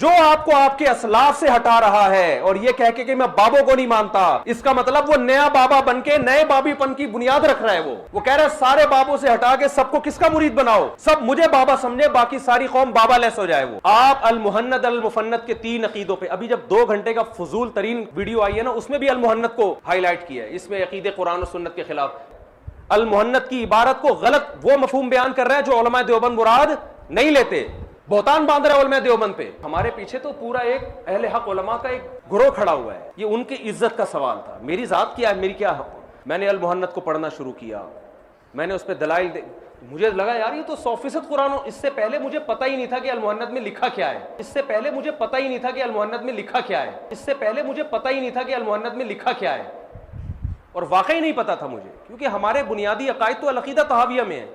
جو آپ کو آپ کے اسلاف سے ہٹا رہا ہے اور یہ کہہ کے کہ میں بابوں کو نہیں مانتا، اس کا مطلب وہ نیا بابا بن کے نئے بابی پن کی بنیاد رکھ رہا ہے۔ وہ کہہ رہا ہے سارے بابوں سے ہٹا کے سب کو کس کا مرید بناؤ، سب مجھے بابا سمجھے، باقی ساری قوم بابا لیس ہو جائے۔ وہ آپ المہند المفند کے 3 عقیدوں پہ ابھی جب 2 گھنٹے کا فضول ترین ویڈیو آئی ہے نا، اس میں بھی المہند کو ہائی لائٹ کیا ہے، اس میں عقیدے قرآن و سنت کے خلاف المہند کی عبارت کو غلط وہ مفہوم بیان کر رہا ہے جو علماء دیوبند مراد نہیں لیتے، بہتان باندھ رہا ہے علماء دیوبند پہ۔ ہمارے پیچھے تو پورا ایک اہل حق علماء کا ایک گروہ کھڑا ہوا ہے، یہ ان کی عزت کا سوال تھا۔ میری ذات کیا ہے، میری کیا حق؟ میں نے المہند کو پڑھنا شروع کیا، میں نے اس پہ دلائل مجھے لگا یار یہ تو 100% قرآن، اس سے پہلے مجھے پتہ ہی نہیں تھا کہ المہند میں لکھا کیا ہے، اس سے پہلے مجھے پتہ ہی نہیں تھا کہ المہند میں لکھا کیا ہے، اس سے پہلے مجھے پتہ ہی نہیں تھا کہ المہند میں لکھا کیا ہے، اور واقعی نہیں پتا تھا مجھے، کیونکہ ہمارے بنیادی عقائد تو العقیدہ طحاویہ میں ہے،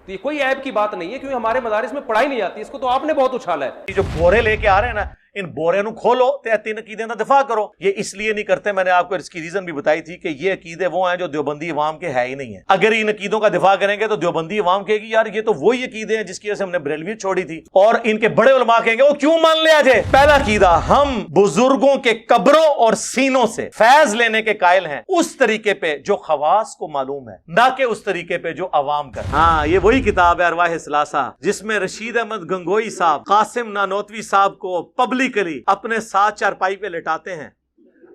تو یہ کوئی عیب کی بات نہیں ہے، کیونکہ ہمارے مدارس میں پڑھائی نہیں جاتی، اس کو تو آپ نے بہت اچھالا ہے۔ یہ جو بورے لے کے آ رہے ہیں نا، ان بورے نو کھولو تے 3 عقیدے کا دفاع کرو۔ یہ اس لیے نہیں کرتے، میں نے آپ کو اس کی ریزن بھی بتائی تھی کہ یہ عقیدے وہ ہیں جو دیوبندی عوام کے ہے ہی نہیں ہیں۔ اگر ان عقیدوں کا دفاع کریں گے تو دیوبندی عوام کہے گی یار یہ تو وہی عقیدے ہیں جس کی وجہ سے ہم نے بریلوی چھوڑی تھی، اور ان کے بڑے علماء کہیں گے وہ کیوں مان لیا جائے۔ پہلا عقیدہ، ہم بزرگوں کے قبروں اور سینوں سے فیض لینے کے قائل ہیں، اس طریقے پہ جو خواص کو معلوم ہے، نہ کہ اس طریقے پہ جو عوام کا۔ ہاں، یہ وہی کتاب ہے ارواح ثلاثہ جس میں رشید احمد گنگوئی صاحب قاسم نانوتوی صاحب کو پبلکلی اپنے ساتھ چارپائی پہ لٹاتے ہیں،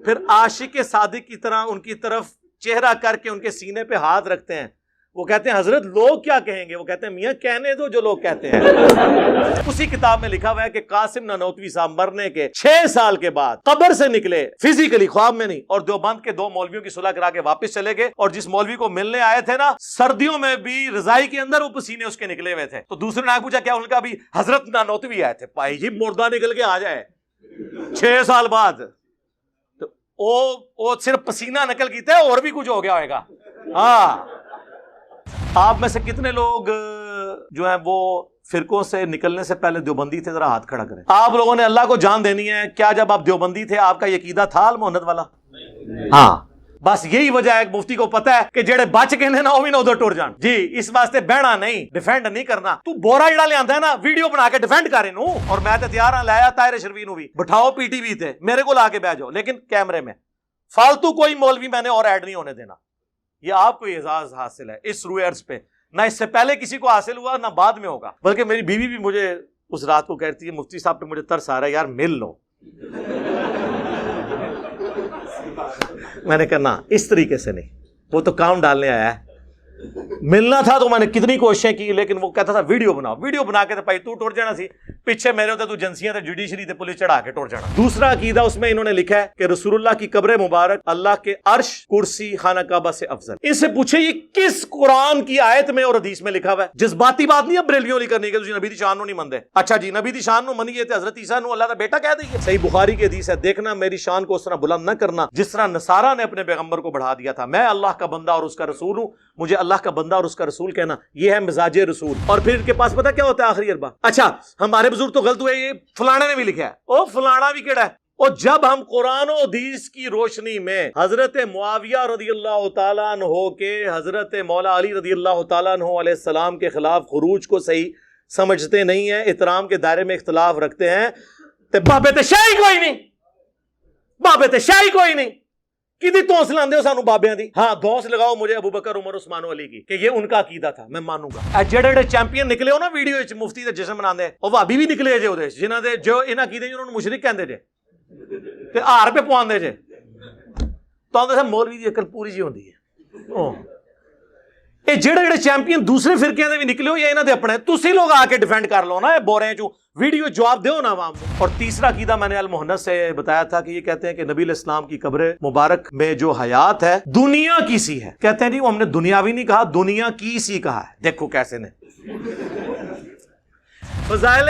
پھر عاشق صادق کی طرح ان کی طرف چہرہ کر کے ان کے سینے پہ ہاتھ رکھتے ہیں۔ وہ کہتے ہیں حضرت لوگ کیا کہیں گے؟ وہ کہتے ہیں میاں کہنے دو جو لوگ کہتے ہیں۔ اسی کتاب میں لکھا ہوا ہے کہ قاسم نانوتوی صاحب مرنے کے 6 سال کے بعد قبر سے نکلے، فزیکلی، خواب میں نہیں، اور دیوبند کے 2 مولویوں کی صلح کرا کے واپس چلے گئے، اور جس مولوی کو ملنے آئے تھے نا، سردیوں میں بھی رضائی کے اندر وہ پسینے اس کے نکلے ہوئے تھے، تو دوسرے نے پوچھا کیا؟ ان کا بھی حضرت نانوتوی آئے تھے۔ پائی جی مردہ نکل کے آ جائے 6 سال بعد، تو وہ صرف پسینہ نکل کی تھے، اور بھی کچھ ہو گیا ہوئے گا۔ ہاں، آپ میں سے کتنے لوگ جو ہیں وہ فرقوں سے نکلنے سے پہلے دیوبندی تھے؟ ذرا ہاتھ کھڑا کریں۔ آپ لوگوں نے اللہ کو جان دینی ہے، کیا جب آپ دیوبندی تھے آپ کا یہ عقیدہ تھا المہند والا؟ ہاں، بس یہی وجہ ہے مفتی کو پتا ہے کہ جڑے بچ کے نا وہ بھی نہ ادھر ٹر جان جی، اس واسطے بہنا نہیں، ڈیفینڈ نہیں کرنا۔ تو بورا جڑا لے آندا ہے نا، ویڈیو بنا کے ڈیفینڈ کرے نو، اور میں تے تیار ہاں، لایا طاہر شروی نو بھی بٹھاؤ پی ٹی وی تے، میرے کو لا کے بیٹھ جاؤ، لیکن کیمرے میں فالتو کوئی مولوی میں نے اور ایڈ نہیں ہونے دینا۔ یہ آپ کو اعزاز حاصل ہے اس روئے عرض پہ، نہ اس سے پہلے کسی کو حاصل ہوا نہ بعد میں ہوگا۔ بلکہ میری بیوی بھی مجھے اس رات کو کہتی ہے مفتی صاحب پہ مجھے ترس آ رہا ہے یار مل لو۔ میں نے کہا نا، اس طریقے سے نہیں، وہ تو کام ڈالنے آیا ہے، ملنا تھا تو میں نے کتنی کوششیں کی، لیکن وہ کہتا تھا ویڈیو بناؤ، ویڈیو بنا کے تو بھائی تو ٹر جانا سی، پیچھے میرے ہوتے تو ایجنسیاں تے جوڈیشری تے پولیس چڑھا کے ٹر جانا۔ دوسرا عقیدہ اس میں انہوں نے لکھا ہے کہ رسول اللہ کی قبر مبارک اللہ کے عرش، کرسی، خانہ کعبہ سے افضل۔ اس سے پوچھے یہ کس قرآن کی آیت میں اور حدیث میں لکھا ہوا ہے؟ جذباتی بات نہیں ہے بریلویوں لی کرنی کہ تسی نبی دی شان نو نہیں مندے۔ اچھا جی، نبی دی شان نو منیے تے حضرت عیسیٰ نو اللہ دا بیٹا کہہ دئیے۔ صحیح بخاری کی حدیث ہے، دیکھنا میری شان کو اس طرح بلند نہ کرنا جس طرح نصارہ نے اپنے پیغمبر کو بڑھا دیا تھا۔ میں اللہ کا بندہ اور اس کا رسول ہوں، مجھے اللہ کا بندہ اور اس کا رسول کہنا، یہ ہے مزاج رسول۔ اور پھر ان کے پاس پتہ کیا ہوتا ہے آخری اربا؟ اچھا ہمارے بزرگ تو غلط ہوئے، یہ فلانے نے بھی لکھا ہے، او فلانا بھی کیڑا ہے۔ اور جب ہم قرآن و حدیث کی روشنی میں حضرت معاویہ رضی اللہ تعالیٰ عنہ کے حضرت مولا علی رضی اللہ تعالیٰ عنہ علیہ السلام کے خلاف خروج کو صحیح سمجھتے نہیں ہیں، احترام کے دائرے میں اختلاف رکھتے ہیں، تے بابے تے شاہی کوئی نہیں، بابے تے شاہی کوئی نہیں، کدی دھونس لاندے ہو سانو بابیاں دی؟ ہاں دھونس لگاؤ مجھے ابو بکر عمر عثمان و علی کی کہ یہ ان کا عقیدہ تھا، میں مانوں گا۔ جڑے چیمپئن نکلے ہو نا ویڈیو وچ مفتی دے جشن مناندے، او بھابی بھی نکلے جے اودے جنہاں دے جو انہاں عقیدے انہاں نوں مشرک کہندے جے تے ہار پہ پواندے جے، تو تے مولوی دی عقل پوری جی ہوندی ہے۔ اے جڑے چیمپئن دوسرے فرقے دے بھی نکلے ہو یا انہاں دے اپنے، تسی لوگ آ کے ڈیفینڈ کر لو نا، اے بورے جو ویڈیو جواب دیو نا عوام کو۔ اور تیسرا عقیدہ میں نے المہند سے بتایا تھا کہ یہ کہتے ہیں کہ نبی علیہ السلام کی قبر مبارک میں جو حیات ہے دنیا کی سی ہے۔ کہتے ہیں جی وہ ہم نے دنیاوی نہیں کہا، دنیا کی سی کہا ہے۔ دیکھو کیسے نے فضائل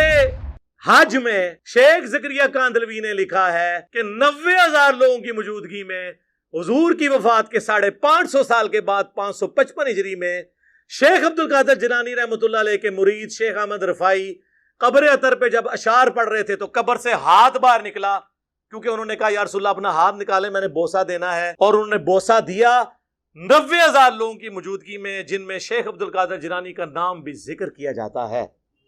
حج میں شیخ زکریا کاندلوی نے لکھا ہے کہ 90,000 لوگوں کی موجودگی میں حضور کی وفات کے 550 سال کے بعد 555 ہجری میں شیخ عبد القادر جیلانی رحمۃ اللہ علیہ کے مرید شیخ احمد رفاعی قبر اطہر پہ جب اشعار پڑھ رہے تھے تو قبر سے ہاتھ باہر نکلا، کیونکہ انہوں نے کہا یا رسول اللہ اپنا ہاتھ نکالے، میں نے بوسہ دینا ہے، اور انہوں نے بوسہ دیا 90,000 لوگوں کی موجودگی میں، جن میں شیخ عبد القادر جیلانی کا نام بھی ذکر کیا جاتا ہے۔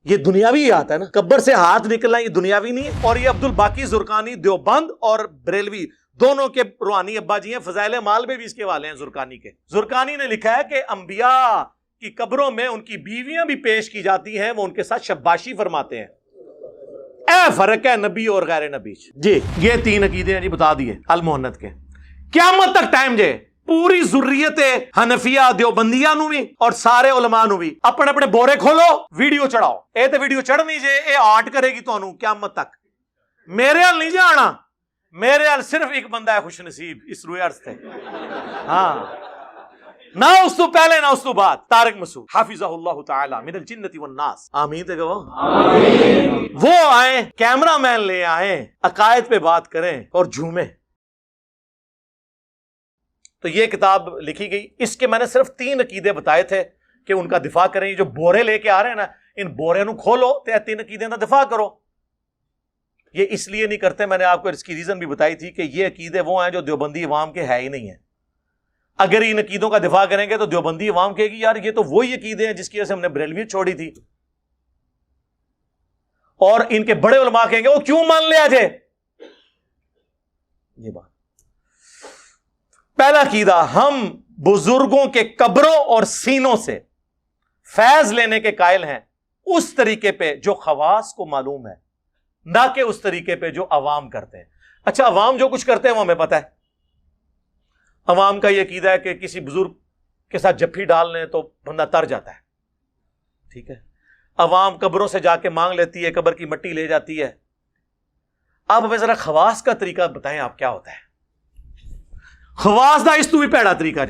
یہ دنیاوی ہی آتا ہے نا, قبر سے ہاتھ نکلنا یہ دنیاوی نہیں ہے. اور یہ عبد الباقی زرقانی دیوبند اور بریلوی دونوں کے روحانی ابا جی ہیں. فضائل مال میں بھی اس کے والے ہیں زرقانی کے. زرقانی نے لکھا ہے کہ انبیاء کی قبروں میں ان کی بیویاں بھی پیش کی جاتی ہیں, وہ ان کے ساتھ شباشی فرماتے ہیں. اے فرق ہے نبی اور غیر نبی. جی یہ 3 عقیدے ہیں جی بتا دیے المحنت کے. قیامت تک ٹائم جے پوری ضروریت حنفیہ دیوبندیاں نو بھی اور سارے علماء نو بھی اپنے اپنے بورے کھولو, ویڈیو چڑھاؤ. اے تے ویڈیو چڑھنی جے اے آرٹ کرے گی تانوں قیامت تک. میرے حال نہیں جانا, میرے حال صرف ایک بندہ ہے خوش نصیب اس روئے عرض تے. ہاں نہ اس تو پہلے نہ اس تو بعد. طارق مسعود حافظہ اللہ تعالی من الجنت والناس. آمین تے گو. وہ آئیں کیمرہ مین لے آئیں, عقائد پہ بات کریں اور جھومیں. تو یہ کتاب لکھی گئی. اس کے میں نے صرف 3 عقیدے بتائے تھے کہ ان کا دفاع کریں. یہ جو بورے لے کے آ رہے ہیں نا, ان بورے نو کھولو تے 3 عقیدے کا دفاع کرو. یہ اس لیے نہیں کرتے, میں نے آپ کو اس کی ریزن بھی بتائی تھی کہ یہ عقیدے وہ ہیں جو دیوبندی عوام کے ہے ہی نہیں ہیں. اگر ان عقیدوں کا دفاع کریں گے تو دیوبندی عوام کہے گی یار یہ تو وہی عقیدے ہیں جس کی وجہ سے ہم نے بریلویت چھوڑی تھی. اور ان کے بڑے علماء کہیں گے وہ کیوں مان لیا جائے. یہ بات پہلا عقیدہ, ہم بزرگوں کے قبروں اور سینوں سے فیض لینے کے قائل ہیں اس طریقے پہ جو خواص کو معلوم ہے, نہ کہ اس طریقے پہ جو عوام کرتے ہیں. اچھا عوام جو کچھ کرتے ہیں وہ ہمیں پتہ ہے. عوام کا یہ عقیدہ ہے کہ کسی بزرگ کے ساتھ جپھی ڈال لیں تو بندہ تر جاتا ہے. ٹھیک ہے, عوام قبروں سے جا کے مانگ لیتی ہے, قبر کی مٹی لے جاتی ہے. آپ ہمیں ذرا خواص کا طریقہ بتائیں, آپ کیا ہوتا ہے خواص دا اس تو بھی پیڑا طریقہ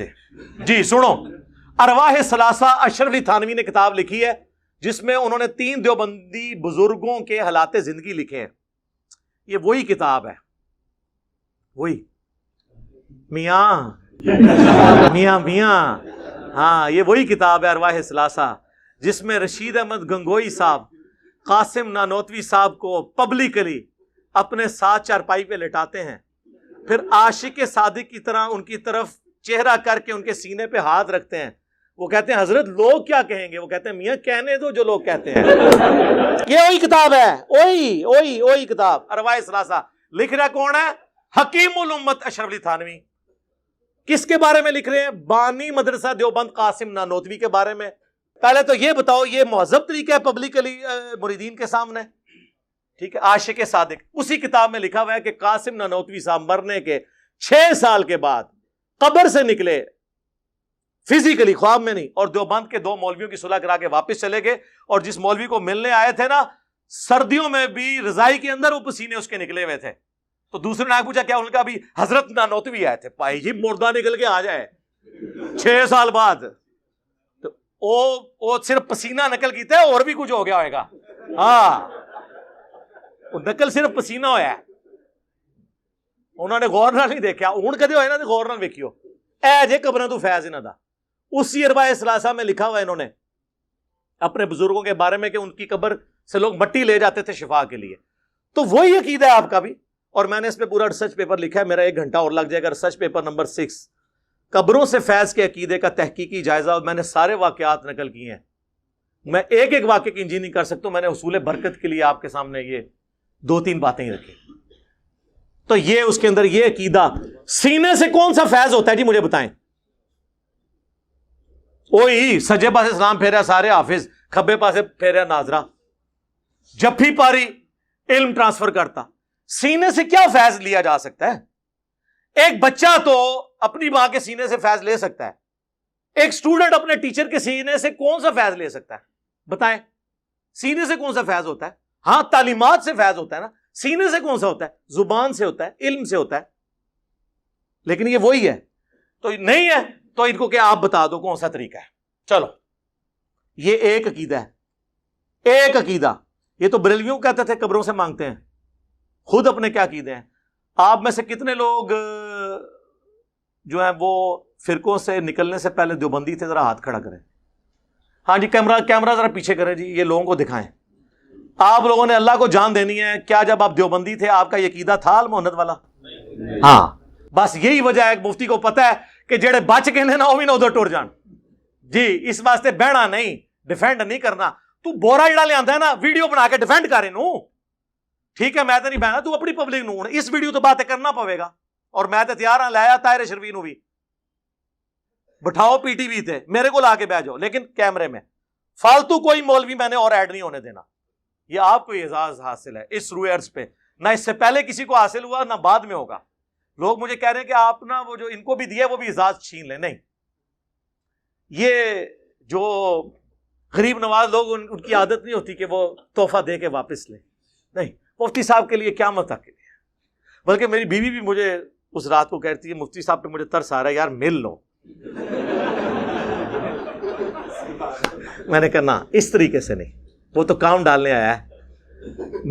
جی سنو. ارواح ثلاثہ اشرف علی تھانوی نے کتاب لکھی ہے جس میں انہوں نے 3 دیوبندی بزرگوں کے حالات زندگی لکھے ہیں. یہ وہی کتاب ہے, وہی میاں ہاں یہ وہی کتاب ہے ارواح ثلاثہ, جس میں رشید احمد گنگوئی صاحب قاسم نانوتوی صاحب کو پبلکلی اپنے ساتھ چارپائی پہ لٹاتے ہیں, پھر عاشق صادق کی طرح ان کی طرف چہرہ کر کے ان کے سینے پہ ہاتھ رکھتے ہیں. وہ کہتے ہیں حضرت لوگ کیا کہیں گے, وہ کہتے ہیں میاں کہنے دو جو لوگ کہتے ہیں. یہ وہی کتاب ہے, وہی کتاب ارواح ثلاثہ. لکھ رہا کون ہے؟ حکیم الامت اشرف علی تھانوی. کس کے بارے میں لکھ رہے ہیں؟ بانی مدرسہ دیوبند قاسم نانوتوی کے بارے میں. پہلے تو یہ بتاؤ یہ مہذب طریقہ ہے پبلکلی مریدین کے سامنے؟ ٹھیک ہے, عاشق صادق. اسی کتاب میں لکھا ہوا ہے کہ قاسم نانوتوی صاحب مرنے کے 6 سال کے بعد قبر سے نکلے, فزیکلی خواب میں نہیں, اور دیوبند کے 2 مولویوں کی صلح کرا کے واپس چلے گئے. اور جس مولوی کو ملنے آئے تھے نا, سردیوں میں بھی رضائی کے اندر وہ پسینے اس کے نکلے ہوئے تھے. تو دوسرے نے پوچھا کیا, ان کا بھی حضرت نانوتوی آئے تھے. پائی جی مردہ نکل کے آ جائے 6 سال بعد, تو وہ صرف پسینہ نکل کیتا ہے, اور بھی کچھ ہو گیا ہوئے گا. ہاں وہ نقل صرف پسینہ ہویا ہے, انہوں نے غور نہ نہیں دیکھا. ہوں کدے ہوئے نا غور نہ ویکھیو, اے جے قبراں تو فیض انہاں دا. اسی ارواح ثلاثہ میں لکھا ہوا ہے انہوں نے اپنے بزرگوں کے بارے میں کہ ان کی قبر سے لوگ مٹی لے جاتے تھے شفا کے لیے. تو وہی عقیدہ ہے آپ کا بھی, اور میں نے اس پہ پورا ریسرچ پیپر لکھا ہے. میرا 1 گھنٹہ اور لگ جائے گا. ریسرچ پیپر نمبر 6 قبروں سے فیض کے عقیدے کا تحقیقی جائزہ, اور میں نے سارے واقعات نقل کیے ہیں. میں ایک واقعے کی انجینئرنگ کر سکتا ہوں. میں نے اصول برکت کے لیے آپ کے سامنے یہ 2-3 باتیں ہی رکھی. تو یہ اس کے اندر یہ عقیدہ, سینے سے کون سا فیض ہوتا ہے جی مجھے بتائیں. وہی سجے پاسے سلام پھیرا سارے حافظ, کھبے پاسے پھیرا ناظرہ, جپھی پاری علم ٹرانسفر کرتا. سینے سے کیا فیض لیا جا سکتا ہے؟ ایک بچہ تو اپنی ماں کے سینے سے فیض لے سکتا ہے, ایک سٹوڈنٹ اپنے ٹیچر کے سینے سے کون سا فیض لے سکتا ہے بتائیں. سینے سے کون سا فیض ہوتا ہے؟ ہاں تعلیمات سے فیض ہوتا ہے نا. سینے سے کون سا ہوتا ہے؟ زبان سے ہوتا ہے, علم سے ہوتا ہے. لیکن یہ وہی ہے تو نہیں ہے, تو ان کو کیا آپ بتا دو کون سا طریقہ ہے. چلو یہ ایک عقیدہ ہے, ایک عقیدہ. یہ تو بریلویوں کہتے تھے قبروں سے مانگتے ہیں, خود اپنے کیا عقیدے ہیں. آپ میں سے کتنے لوگ جو ہیں وہ فرقوں سے نکلنے سے پہلے دیوبندی تھے؟ ذرا ہاتھ کھڑا کریں. ہاں جی کیمرہ ذرا پیچھے کریں جی, یہ لوگوں کو دکھائیں. آپ لوگوں نے اللہ کو جان دینی ہے. کیا جب آپ دیوبندی تھے آپ کا یہ عقیدہ تھا المحنت والا؟ ہاں بس یہی وجہ ہے, مفتی کو پتہ ہے کہ جڑے بچ کے نا وہ بھی نہ ادھر ٹر جان. جی اس واسطے بہنا نہیں, ڈیفینڈ نہیں کرنا. تو بورا جڑا لے آندا ہے نا ویڈیو بنا کے ڈیفینڈ کر اینو ٹھیک ہے میں تو نہیں بہنا تو اپنی پبلک نو اس ویڈیو تو باتیں کرنا پوے گا اور میں تو تیار ہاں لایا طاہر شرفی نو بھی بٹھاؤ پی ٹی وی تے میرے کو لا کے بیٹھ جاؤ لیکن کیمرے میں فالتو کوئی مولوی میں نے اور ایڈ نہیں ہونے دینا. یہ آپ کو اعزاز حاصل ہے اس روئے عرض پہ نہ اس سے پہلے کسی کو حاصل ہوا نہ بعد میں ہوگا. لوگ مجھے کہہ رہے ہیں کہ آپ نا وہ جو ان کو بھی دیا وہ بھی اعزاز چھین لیں. نہیں یہ جو غریب نواز لوگ ان کی عادت نہیں ہوتی کہ وہ تحفہ دے کے واپس لیں. نہیں مفتی صاحب کے لیے قیامت تک کے لیے. بلکہ میری بیوی بھی مجھے اس رات کو کہتی ہے مفتی صاحب پہ مجھے ترس آ رہا ہے یار مل لو. میں نے کہا نا اس طریقے سے نہیں وہ تو کام ڈالنے آیا ہے.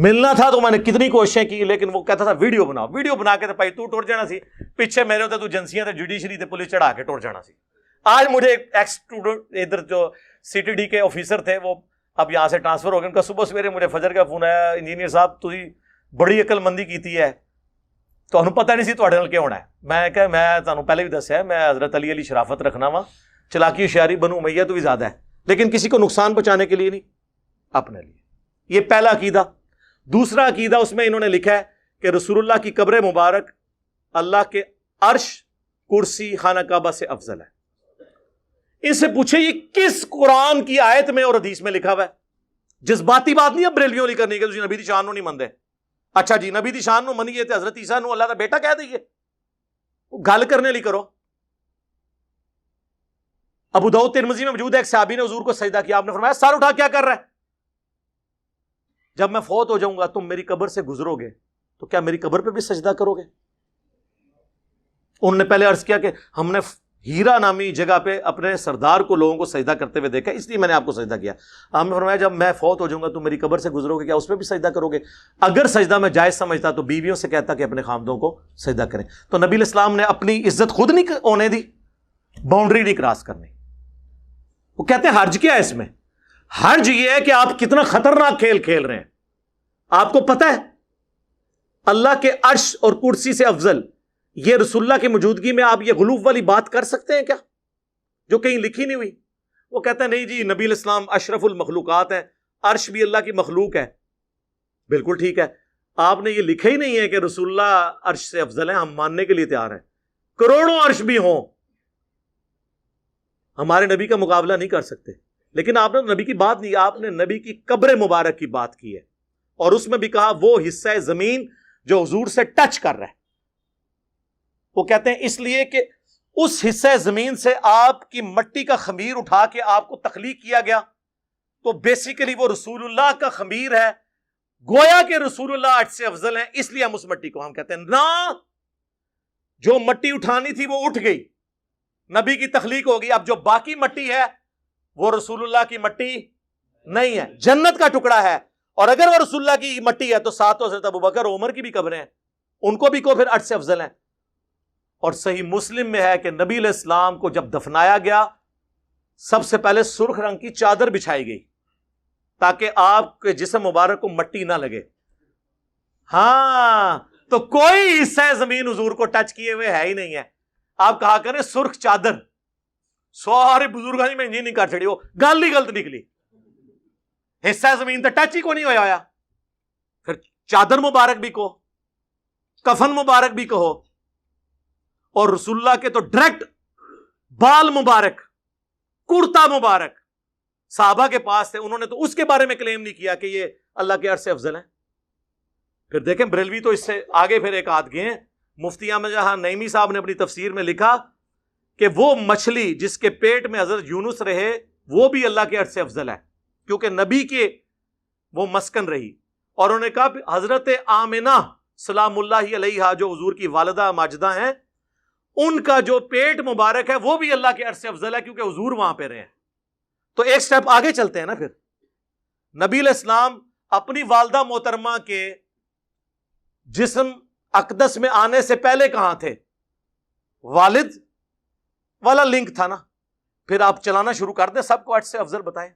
ملنا تھا تو میں نے کتنی کوششیں کی لیکن وہ کہتا تھا ویڈیو بناؤ. ویڈیو بنا کے تو بھائی تو ٹر جانا سی پیچھے میرے ہوتے تو جنسیاں تے جوڈیشری تے پولیس چڑھا کے ٹر جانا سی. آج مجھے ایک ایکس اسٹوڈنٹ ادھر جو سی ٹی ڈی کے آفیسر تھے وہ اب یہاں سے ٹرانسفر ہو گئے. ان کا صبح سویرے مجھے فجر کا فون آیا انجینئر صاحب تسی بڑی عقل مندی کیتی ہے تمہیں پتہ نہیں سی تواڈے نال کیا ہونا ہے. میں کہ میں تمہیں پہلے بھی دسیا میں حضرت علی شرافت رکھنا وا چلاکی ہوشیاری بنو امیہ تو بھی زیادہ ہے لیکن کسی کو نقصان پہنچانے کے لیے نہیں اپنے لیے. یہ پہلا عقیدہ. دوسرا عقیدہ اس میں انہوں نے لکھا ہے کہ رسول اللہ کی قبر مبارک اللہ کے عرش کرسی خانہ کعبہ سے افضل ہے. ان سے پوچھے یہ کس قرآن کی آیت میں اور حدیث میں لکھا ہوا ہے؟ جذباتی بات نہیں ہے بریلویوں نہیں کرنی کہ تسی نبی دی شان نو نہیں مندے. اچھا جی نبی دی شان نو منیے تے حضرت عیسیٰ نو اللہ دا بیٹا کہہ دئیے گل کرنے لی کرو. ابو داؤد ترمذی میں موجود ہے ایک صحابی نے حضور کو سجدہ کیا. آپ نے فرمایا سر اٹھا کیا کر رہا ہے؟ جب میں فوت ہو جاؤں گا تم میری قبر سے گزرو گے تو کیا میری قبر پہ بھی سجدہ کرو گے؟ انہوں نے پہلے عرض کیا کہ ہم نے ہیرا نامی جگہ پہ اپنے سردار کو لوگوں کو سجدہ کرتے ہوئے دیکھا اس لیے میں نے آپ کو سجدہ کیا. آپ نے فرمایا جب میں فوت ہو جاؤں گا تو میری قبر سے گزرو گے کیا اس پہ بھی سجدہ کرو گے؟ اگر سجدہ میں جائز سمجھتا تو بیویوں سے کہتا کہ اپنے خامدوں کو سجدہ کریں. تو نبی الاسلام نے اپنی عزت خود نہیں ہونے دی باؤنڈری نہیں کراس کرنی. وہ کہتے ہیں حرج کیا ہے اس میں؟ حرج یہ ہے کہ آپ کتنا خطرناک کھیل کھیل رہے ہیں. آپ کو پتہ ہے اللہ کے عرش اور کرسی سے افضل یہ رسول اللہ کی موجودگی میں آپ یہ غلوف والی بات کر سکتے ہیں کیا جو کہیں لکھی نہیں ہوئی؟ وہ کہتا ہے نہیں جی نبی الاسلام اشرف المخلوقات ہیں عرش بھی اللہ کی مخلوق ہے. بالکل ٹھیک ہے آپ نے یہ لکھا ہی نہیں ہے کہ رسول اللہ عرش سے افضل ہیں. ہم ماننے کے لیے تیار ہیں کروڑوں عرش بھی ہوں ہمارے نبی کا مقابلہ نہیں کر سکتے. لیکن آپ نے نبی کی بات نہیں آپ نے نبی کی قبر مبارک کی بات کی ہے اور اس میں بھی کہا وہ حصہ زمین جو حضور سے ٹچ کر رہا ہے. وہ کہتے ہیں اس لیے کہ اس حصہ زمین سے آپ کی مٹی کا خمیر اٹھا کے آپ کو تخلیق کیا گیا تو بیسیکلی وہ رسول اللہ کا خمیر ہے. گویا کہ رسول اللہ عرش سے افضل ہیں اس لیے ہم اس مٹی کو ہم کہتے ہیں نا جو مٹی اٹھانی تھی وہ اٹھ گئی نبی کی تخلیق ہوگی. اب جو باقی مٹی ہے وہ رسول اللہ کی مٹی نہیں ہے جنت کا ٹکڑا ہے. اور اگر وہ رسول اللہ کی مٹی ہے تو ساتھ حضرت ابوبکر اور عمر کی بھی قبریں ہیں ان کو بھی کو پھر عرش سے افضل ہیں. اور صحیح مسلم میں ہے کہ نبی علیہ السلام کو جب دفنایا گیا سب سے پہلے سرخ رنگ کی چادر بچھائی گئی تاکہ آپ کے جسم مبارک کو مٹی نہ لگے. ہاں تو کوئی حصہ زمین حضور کو ٹچ کیے ہوئے ہے ہی نہیں ہے. آپ کہا کریں سرخ چادر سارے بزرگانی میں نہیں کر چڑی وہ گل ہی غلط نکلی. حصہ زمین تو ٹچ ہی کو نہیں ہویا. پھر چادر مبارک بھی کہو کفن مبارک بھی کہو اور رسول اللہ کے تو ڈائریکٹ بال مبارک کرتا مبارک صحابہ کے پاس تھے انہوں نے تو اس کے بارے میں کلیم نہیں کیا کہ یہ اللہ کے عرش سے افضل ہیں. پھر دیکھیں بریلوی تو اس سے آگے پھر ایک آدھ گئے ہیں. مفتی احمد جہاں نعیمی صاحب نے اپنی تفسیر میں لکھا کہ وہ مچھلی جس کے پیٹ میں حضرت یونس رہے وہ بھی اللہ کے عرش سے افضل ہے کیونکہ نبی کے وہ مسکن رہی. اور انہوں نے کہا حضرت آمنہ سلام اللہ علیہا جو حضور کی والدہ ماجدہ ہیں ان کا جو پیٹ مبارک ہے وہ بھی اللہ کے عرش سے افضل ہے کیونکہ حضور وہاں پہ رہے ہیں. تو ایک سٹیپ آگے چلتے ہیں نا. پھر نبی علیہ السلام اپنی والدہ محترمہ کے جسم اقدس میں آنے سے پہلے کہاں تھے؟ والد والا لنک تھا نا. پھر آپ چلانا شروع کر دیں سب کو عرش سے افضل بتائیں.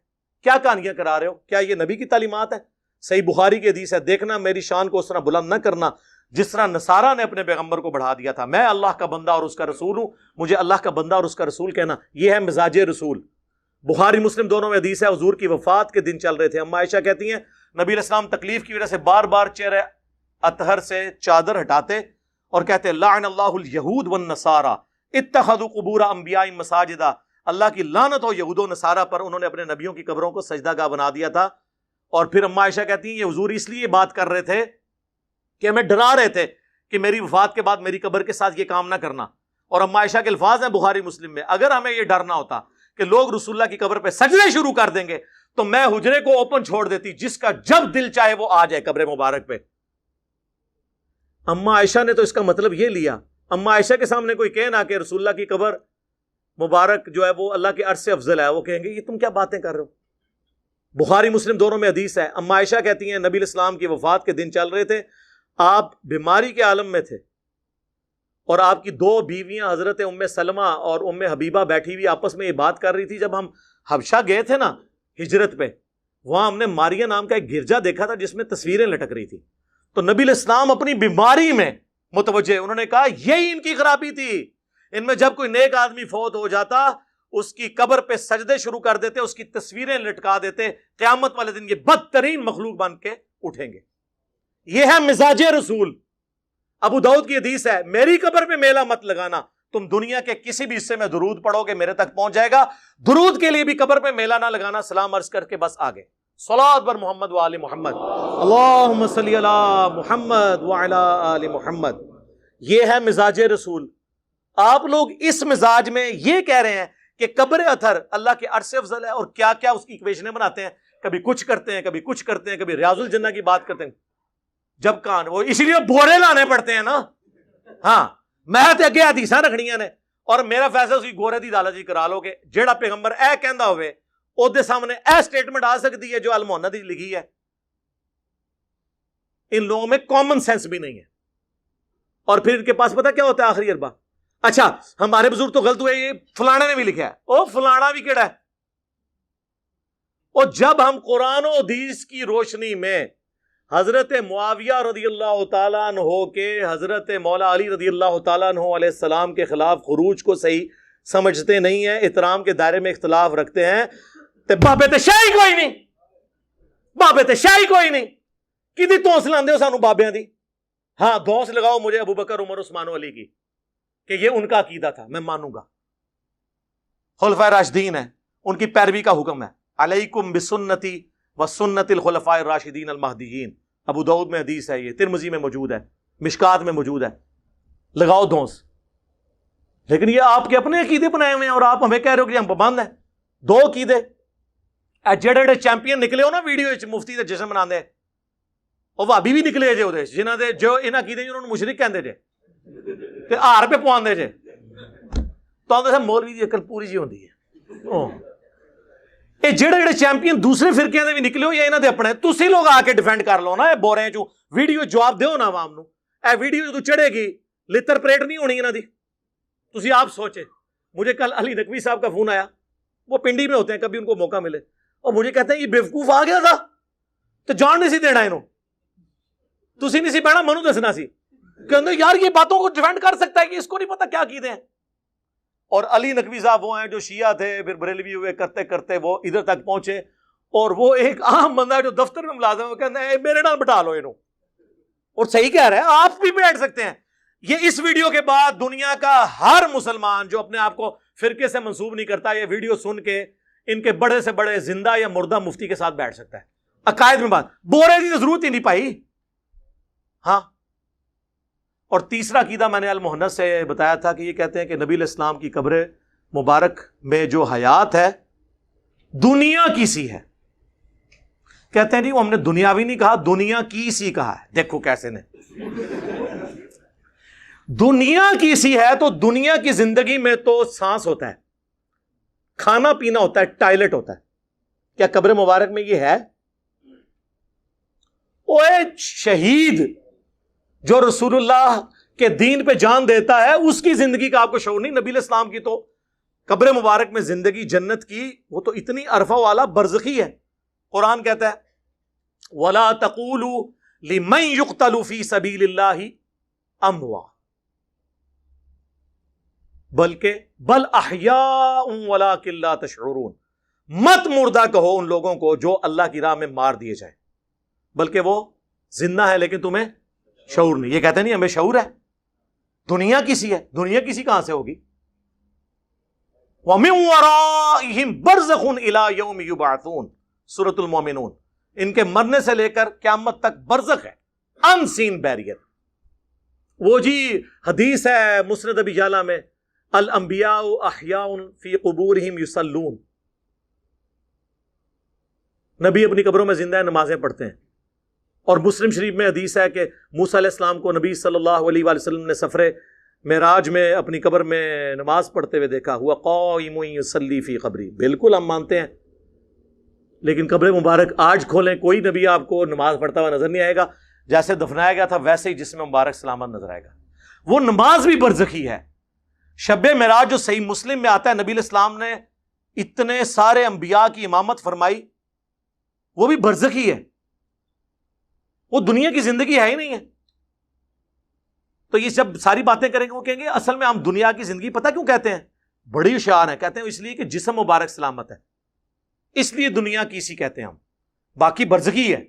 کیا کہانیاں کرا رہے ہو؟ کیا یہ نبی کی تعلیمات ہے؟ صحیح بخاری کی حدیث ہے دیکھنا میری شان کو اس طرح بلند نہ کرنا جس طرح نصارہ نے اپنے پیغمبر کو بڑھا دیا تھا. میں اللہ کا بندہ اور اس کا رسول ہوں مجھے اللہ کا بندہ اور اس کا رسول کہنا یہ ہے مزاج رسول. بخاری مسلم دونوں میں حدیث ہے، حضور کی وفات کے دن چل رہے تھے، اما عائشہ کہتی ہیں نبی علیہ السلام تکلیف کی وجہ سے بار بار چہرہ اطہر سے چادر ہٹاتے اور کہتے لعن اللہ الیہود والنصارى اتخذوا قبور انبیاء مساجدا، اللہ کی لعنت ہو یہود و نصارہ پر، انہوں نے اپنے نبیوں کی قبروں کو سجدہ گاہ بنا دیا تھا۔ اور پھر اما عائشہ کہتی ہیں یہ حضور اس لیے بات کر رہے تھے کہ ہمیں ڈرا رہے تھے کہ میری وفات کے بعد میری قبر کے ساتھ یہ کام نہ کرنا۔ اور اما عائشہ کے الفاظ ہیں بخاری مسلم میں، اگر ہمیں یہ ڈرنا ہوتا کہ لوگ رسول اللہ کی قبر پہ سجدے شروع کر دیں گے تو میں حجرے کو اوپن چھوڑ دیتی، جس کا جب دل چاہے وہ آ جائے قبر مبارک پہ۔ اما عائشہ نے تو اس کا مطلب یہ لیا، اما عائشہ کے سامنے کوئی کہنا کہ رسول اللہ کی قبر مبارک جو ہے وہ اللہ کے عرش سے افضل ہے، وہ کہیں گے یہ تم کیا باتیں کر رہے ہو۔ بخاری مسلم دونوں میں حدیث ہے، اما عائشہ کہتی ہیں نبی علیہ السلام کی وفات کے دن چل رہے تھے، آپ بیماری کے عالم میں تھے اور آپ کی دو بیویاں حضرت ام سلمہ اور ام حبیبہ بیٹھی ہوئی آپس میں یہ بات کر رہی تھی۔ جب ہم حبشہ گئے تھے نا ہجرت پہ، وہاں ہم نے ماریا نام کا ایک گرجا دیکھا تھا جس میں تصویریں لٹک رہی تھی، تو نبی علیہ السلام اپنی بیماری میں متوجہ، انہوں نے کہا یہی ان کی خرابی تھی، ان میں جب کوئی نیک آدمی فوت ہو جاتا اس کی قبر پہ سجدے شروع کر دیتے، اس کی تصویریں لٹکا دیتے، قیامت والے دن یہ بدترین مخلوق بن کے اٹھیں گے۔ یہ ہے مزاج رسول۔ ابو داؤد کی حدیث ہے میری قبر پہ میلہ مت لگانا، تم دنیا کے کسی بھی حصے میں درود پڑھو گے میرے تک پہنچ جائے گا، درود کے لیے بھی قبر پہ میلہ نہ لگانا، سلام عرض کر کے بس آگے۔ صلوات بر محمد وآل محمد، اللہم صلی علی محمد وعلی آل محمد۔ یہ ہے مزاج رسول۔ آپ لوگ اس مزاج میں یہ کہہ رہے ہیں کہ قبر اطہر اللہ کے عرش سے افضل ہے، اور کیا کیا اس کی ایکویشنیں بناتے ہیں، کبھی کچھ کرتے ہیں، کبھی کچھ کرتے ہیں، کبھی ریاض الجنہ کی بات کرتے ہیں۔ جب کان وہ اس لیے بورے لانے پڑتے ہیں نا، ہاں میں تے اگے حدیثاں رکھنیاں نے اور میرا فیصلہ اسی گورے دی دالت جی کرا لو کہ جیڑا پیغمبر اے کہندا ہوئے او دے سامنے اے سٹیٹمنٹ آ سکتی ہے جو المحنت دی لکھی ہے۔ ان لوگوں میں کامن سینس بھی نہیں ہے، اور پھر ان کے پاس پتہ کیا ہوتا ہے آخری اربا، اچھا ہمارے بزرگ تو غلط ہوئے، یہ فلانے نے بھی لکھا ہے، او فلانا بھی کیڑا ہے۔ اور جب ہم قرآن و حدیث کی روشنی میں حضرت معاویہ رضی اللہ تعالیٰ عنہ کے حضرت مولا علی رضی اللہ تعالیٰ عنہ علیہ السلام کے خلاف خروج کو صحیح سمجھتے نہیں ہیں، احترام کے دائرے میں اختلاف رکھتے ہیں، تے بابے تے شاہی کوئی نہیں، بابے تے شاہی کوئی نہیں، کدی توس لاندے ہو سانو بابیاں دی؟ ہاں دوس لگاؤ مجھے ابو بکر عمر عثمان و علی کی کہ یہ ان کا عقیدہ تھا، میں مانوں گا، خلفائے راشدین ہیں، ان کی پیروی کا حکم ہے، علیکم بسنتی وسنت الخلفاء الراشدین المہدیین۔ ابو داؤد میں حدیث ہے، یہ ترمذی میں موجود ہے، مشکات میں موجود ہے، لگاؤ دھونس۔ لیکن یہ آپ کے اپنے عقیدے بنائے ہوئے ہیں اور آپ ہمیں کہہ رہے ہو کہ ہم پابند ہیں۔ دو عقیدے جڑے چیمپئن نکلے ہو نا ویڈیو مفتی دے جشن مناندے، اور بھابی بھی نکلے جے اودے جنہاں دے جو انہاں عقیدے انہوں نے مشرک کہندے جے تے ہار پہ پواندے جے، تو تے مولوی دی عقل پوری جی ہوندی ہے۔ یہ جڑے چیمپئن دوسرے فرقے دے بھی نکلے ہو یا انہاں دے اپنے، تسی لوگ آ کے ڈیفینڈ کر لو نا، اے بورے چوں ویڈیو جواب دیو نا عوام نو۔ اے ویڈیو جدوں چڑھے گی لتر پریٹ نہیں ہونی انہاں دی۔ تسی آپ سوچے، مجھے کل علی نقوی صاحب کا فون آیا، وہ پنڈی میں ہوتے ہیں، کبھی ان کو موقع ملے، اور مجھے کہتے ہیں یہ بیوقوف آ گیا تھا تو جان نہیں سی دینا انہوں، تسی نہیں سی بہنا منو دسنا سی، کہ یار یہ باتوں کو ڈیفینڈ کر سکتا ہے کہ اس کو نہیں پتا کیا عقیدے ہیں۔ اور علی نقوی صاحب وہ ہیں جو شیعہ تھے پھر بریلوی ہوئے، کرتے کرتے وہ ادھر تک پہنچے، اور وہ ایک عام بندہ جو دفتر میں ملازم ہے وہ کہتا ہے میرے نال بٹھا لو انہوں، اور صحیح کہہ رہے ہیں، آپ بھی بیٹھ سکتے ہیں۔ یہ اس ویڈیو کے بعد دنیا کا ہر مسلمان جو اپنے آپ کو فرقے سے منسوب نہیں کرتا، یہ ویڈیو سن کے ان کے بڑے سے بڑے زندہ یا مردہ مفتی کے ساتھ بیٹھ سکتا ہے۔ عقائد میں بات بورے کی ضرورت ہی نہیں پائی۔ ہاں، اور تیسرا عقیدہ میں نے المحنت سے بتایا تھا کہ یہ کہتے ہیں کہ نبی علیہ السلام کی قبر مبارک میں جو حیات ہے دنیا کی سی ہے۔ کہتے ہیں نہیں، وہ ہم نے دنیاوی نہیں کہا، دنیا کی سی کہا ہے۔ دیکھو کیسے نے، دنیا کی سی ہے تو دنیا کی زندگی میں تو سانس ہوتا ہے، کھانا پینا ہوتا ہے، ٹائلٹ ہوتا ہے، کیا قبر مبارک میں یہ ہے؟ اوے شہید جو رسول اللہ کے دین پہ جان دیتا ہے اس کی زندگی کا آپ کو شعور نہیں۔ نبی علیہ السلام کی تو قبر مبارک میں زندگی جنت کی وہ تو اتنی عرفہ والا برزخی ہے۔ قرآن کہتا ہے وَلَا تَقُولُوا لِمَنْ يُقْتَلُ فِي سَبِيلِ اللَّهِ أَمْوَاتٌ بلکہ بل احیاء وَلَٰكِن لَا تَشْعُرُونَ، مت مردہ کہو ان لوگوں کو جو اللہ کی راہ میں مار دیے جائیں، بلکہ وہ زندہ ہے لیکن تمہیں شعور نہیں. یہ کہتے نہیں ہمیں شعور ہے، دنیا کسی ہے، دنیا کسی کہاں سے ہوگی؟ وَمِن وَرَائِهِمْ بَرْزَخٌ إِلَى يَوْمِ يُبْعَثُونَ، سورۃ المومنون. ان کے مرنے سے لے کر قیامت تک برزخ ہے، ان سین بیریئر. وہ جی حدیث ہے مسند ابی جعلہ میں، الانبیاء احیاء فی قبورہم یصلون، نبی اپنی قبروں میں زندہ ہے، نمازیں پڑھتے ہیں. اور مسلم شریف میں حدیث ہے کہ موسیٰ علیہ السلام کو نبی صلی اللہ علیہ وآلہ وسلم نے سفر معراج میں اپنی قبر میں نماز پڑھتے ہوئے دیکھا، ہوا قائم یصلی فی قبری. بالکل ہم مانتے ہیں، لیکن قبر مبارک آج کھولیں کوئی نبی آپ کو نماز پڑھتا ہوا نظر نہیں آئے گا. جیسے دفنایا گیا تھا ویسے ہی جسم مبارک سلامت نظر آئے گا. وہ نماز بھی برزخی ہے. شب معراج جو صحیح مسلم میں آتا ہے، نبی علیہ السلام نے اتنے سارے انبیاء کی امامت فرمائی، وہ بھی برزخی ہے، وہ دنیا کی زندگی ہے ہی نہیں ہے. تو یہ جب ساری باتیں کریں گے وہ کہیں گے اصل میں ہم دنیا کی زندگی پتہ کیوں کہتے ہیں، بڑی ہوشیار ہیں. کہتے ہیں اس لیے کہ جسم مبارک سلامت ہے، اس لیے دنیا کی اسی کہتے ہیں ہم، باقی برزخی ہے.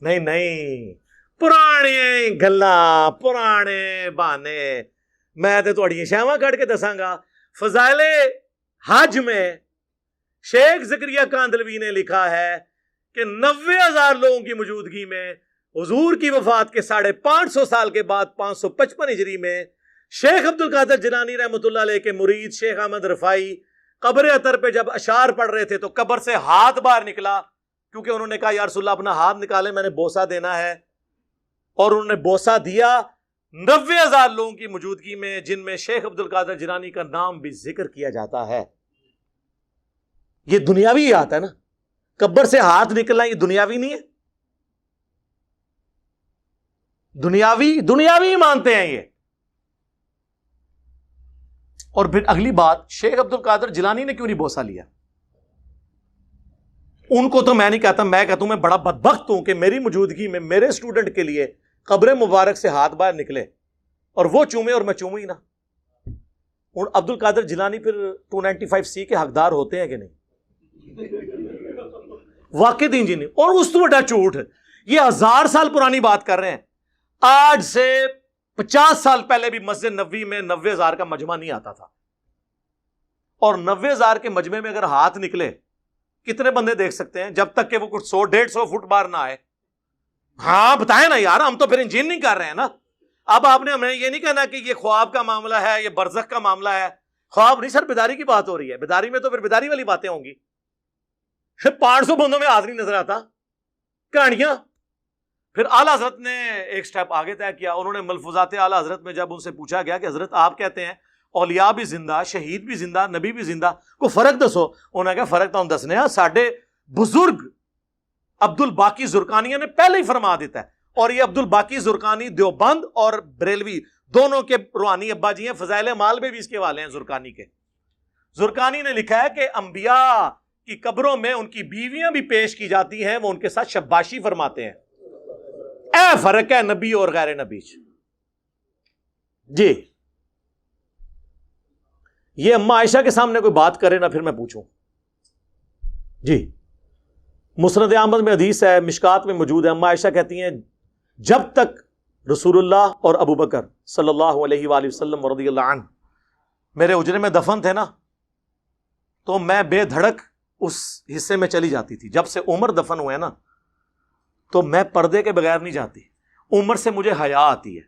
نہیں نہیں، پرانے گلاں پرانے بہانے. میں تے تہاڈیاں شاواں کڈ کے دساں گا. فضائل حج میں شیخ زکریا کاندلوی نے لکھا ہے کہ 90,000 لوگوں کی موجودگی میں حضور کی وفات کے 550 سال کے بعد 555 ہجری میں شیخ عبد القادر جیلانی رحمۃ اللہ علیہ کے مرید شیخ احمد رفاعی قبر اطہر پہ جب اشعار پڑھ رہے تھے تو قبر سے ہاتھ باہر نکلا، کیونکہ انہوں نے کہا یا رسول اللہ اپنا ہاتھ نکالے، میں نے بوسہ دینا ہے. اور انہوں نے بوسہ دیا 90,000 لوگوں کی موجودگی میں، جن میں شیخ عبد القادر جیلانی کا نام بھی ذکر کیا جاتا ہے. یہ دنیاوی آتا ہے نا، قبر سے ہاتھ نکلنا یہ دنیاوی نہیں ہے، دنیاوی مانتے ہیں یہ. اور پھر اگلی بات، شیخ عبد القادر جیلانی نے کیوں نہیں بوسہ لیا؟ ان کو تو میں نہیں کہتا، میں کہتا ہوں میں بڑا بدبخت ہوں کہ میری موجودگی میں میرے اسٹوڈنٹ کے لیے قبر مبارک سے ہاتھ باہر نکلے اور وہ چومے اور میں چوموں ہی نہ. اور عبد القادر جیلانی پھر 295C کے حقدار ہوتے ہیں کہ نہیں؟ واقع دین جی نہیں. اور اس تو بڑا جھوٹ، یہ 1000 سال پرانی بات کر رہے ہیں. آج سے 50 سال پہلے بھی مسجد نبوی میں 90,000 کا مجمع نہیں آتا تھا. اور 90,000 کے مجمع میں اگر ہاتھ نکلے کتنے بندے دیکھ سکتے ہیں جب تک کہ وہ کچھ 100-150 فٹ باہر نہ آئے؟ ہاں بتائیں نا یار، ہم تو پھر انجین نہیں کر رہے ہیں نا. اب آپ نے ہمیں یہ نہیں کہنا کہ یہ خواب کا معاملہ ہے، یہ برزخ کا معاملہ ہے. خواب نہیں سر، بیداری کی بات ہو رہی ہے. بیداری میں تو پھر بیداری والی باتیں ہوں گی. 500 بندوں میں ہاتھ نہیں نظر آتا، کہانیاں. پھر اعلیٰ حضرت نے ایک سٹیپ آگے طے کیا. انہوں نے ملفوظات اعلیٰ حضرت میں جب ان سے پوچھا گیا کہ حضرت آپ کہتے ہیں اولیاء بھی زندہ، شہید بھی زندہ، نبی بھی زندہ، کوئی فرق دسو. انہوں نے کہا فرق تو ہم دسنے ہیں، ساڈے بزرگ عبد الباقی زرقانی نے پہلے ہی فرما دیتا ہے. اور یہ عبد الباقی زرقانی دیوبند اور بریلوی دونوں کے روحانی ابا جی ہیں. فضائل مال میں بھی اس کے والے ہیں زرقانی کے. زرقانی نے لکھا ہے کہ انبیاء کی قبروں میں ان کی بیویاں بھی پیش کی جاتی ہیں، وہ ان کے ساتھ شباشی فرماتے ہیں. اے فرق ہے نبی اور غیر نبی. جی یہ اما عائشہ کے سامنے کوئی بات کرے نا پھر میں پوچھوں. جی مسند احمد میں حدیث ہے، مشکات میں موجود ہے. اما عائشہ کہتی ہیں جب تک رسول اللہ اور ابو بکر صلی اللہ علیہ وآلہ وسلم رضی اللہ عنہ میرے اجرے میں دفن تھے نا، تو میں بے دھڑک اس حصے میں چلی جاتی تھی. جب سے عمر دفن ہوئے نا تو میں پردے کے بغیر نہیں جاتی. عمر سے مجھے حیا آتی ہے.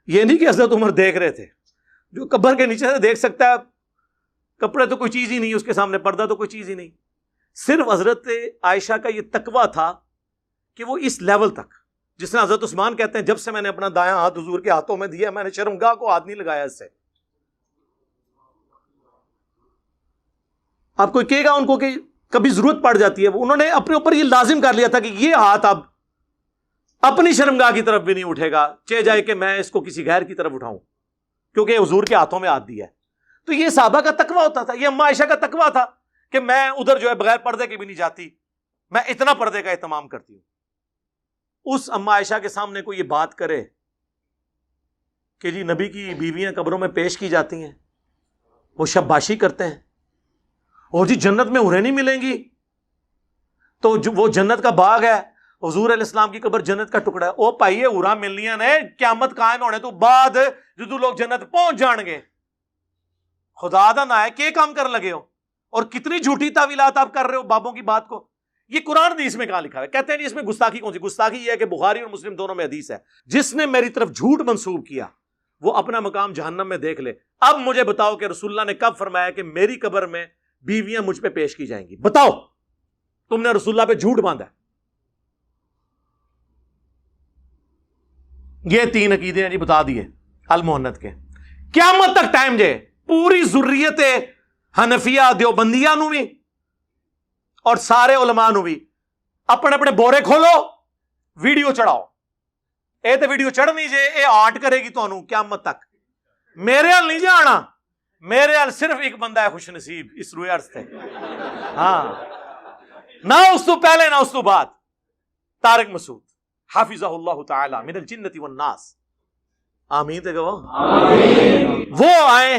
یہ نہیں کہ حضرت عمر دیکھ رہے تھے، جو قبر کے نیچے سے دیکھ سکتا ہے، کپڑے تو کوئی چیز ہی نہیں، اس کے سامنے پردہ تو کوئی چیز ہی نہیں. صرف حضرت عائشہ کا یہ تقویٰ تھا کہ وہ اس لیول تک، جس طرح حضرت عثمان کہتے ہیں جب سے میں نے اپنا دایاں ہاتھ حضور کے ہاتھوں میں دیا میں نے شرمگاہ کو ہاتھ نہیں لگایا اس سے. آپ کوئی کہے گا ان کو کہ کبھی ضرورت پڑ جاتی ہے، انہوں نے اپنے اوپر یہ لازم کر لیا تھا کہ یہ ہاتھ اب اپنی شرمگاہ کی طرف بھی نہیں اٹھے گا، چاہے جائے کہ میں اس کو کسی غیر کی طرف اٹھاؤں، کیونکہ حضور کے ہاتھوں میں ہاتھ دیا ہے. تو یہ صحابہ کا تقویٰ ہوتا تھا، یہ اما عائشہ کا تقویٰ تھا کہ میں ادھر جو ہے بغیر پردے کے بھی نہیں جاتی، میں اتنا پردے کا اہتمام کرتی ہوں. اس اما عائشہ کے سامنے کوئی یہ بات کرے کہ جی نبی کی بیویاں قبروں میں پیش کی جاتی ہیں، وہ شباشی کرتے ہیں، اور جی جنت میں ہوریں نہیں ملیں گی، تو وہ جنت کا باغ ہے، حضور علیہ السلام کی قبر جنت کا ٹکڑا ہے، او پائیے ہورا ملنیاں نے قیامت قائم ہونے تو بعد جدو لوگ جنت پہنچ جان گے، خدا دا نہ ہے کہ کام کر لگے ہو، اور کتنی جھوٹی تعویلات آپ کر رہے ہو بابوں کی بات کو۔ یہ قرآن حدیث میں کہاں لکھا ہے؟ کہتے ہیں جی اس میں گستاخی کون سی؟ گستاخی یہ ہے کہ بخاری اور مسلم دونوں میں حدیث ہے، جس نے میری طرف جھوٹ منسوب کیا وہ اپنا مقام جہنم میں دیکھ لے۔ اب مجھے بتاؤ کہ رسول اللہ نے کب فرمایا کہ میری قبر میں بیویاں مجھ پہ پیش کی جائیں گی؟ بتاؤ، تم نے رسول اللہ پہ جھوٹ باندھا ہے۔ یہ 3 عقیدے ہیں جی بتا دیے المحنت کے۔ قیامت تک ٹائم جے پوری ذریت حنفیہ دیوبندیہ نو بھی اور سارے علماء نو بھی اپنے اپنے بورے کھولو، ویڈیو چڑھاؤ۔ اے تے ویڈیو چڑھنی جے اے آرٹ کرے گی تانوں قیامت تک۔ میرے حال نہیں جانا، میرے حال صرف ایک بندہ ہے خوش نصیب اس روئے عرض تے، ہاں، نہ اس تو پہلے نہ اس تو بعد، طارق مسعود حافظہ اللہ تعالی من الجنت والناس، آمین تے گو۔ وہ آئیں،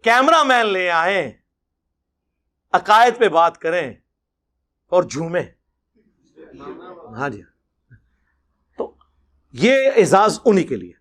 کیمرہ مین لے آئیں، عقائد پہ بات کریں اور جھومیں، ہاں جی، تو یہ اعزاز انہی کے لیے۔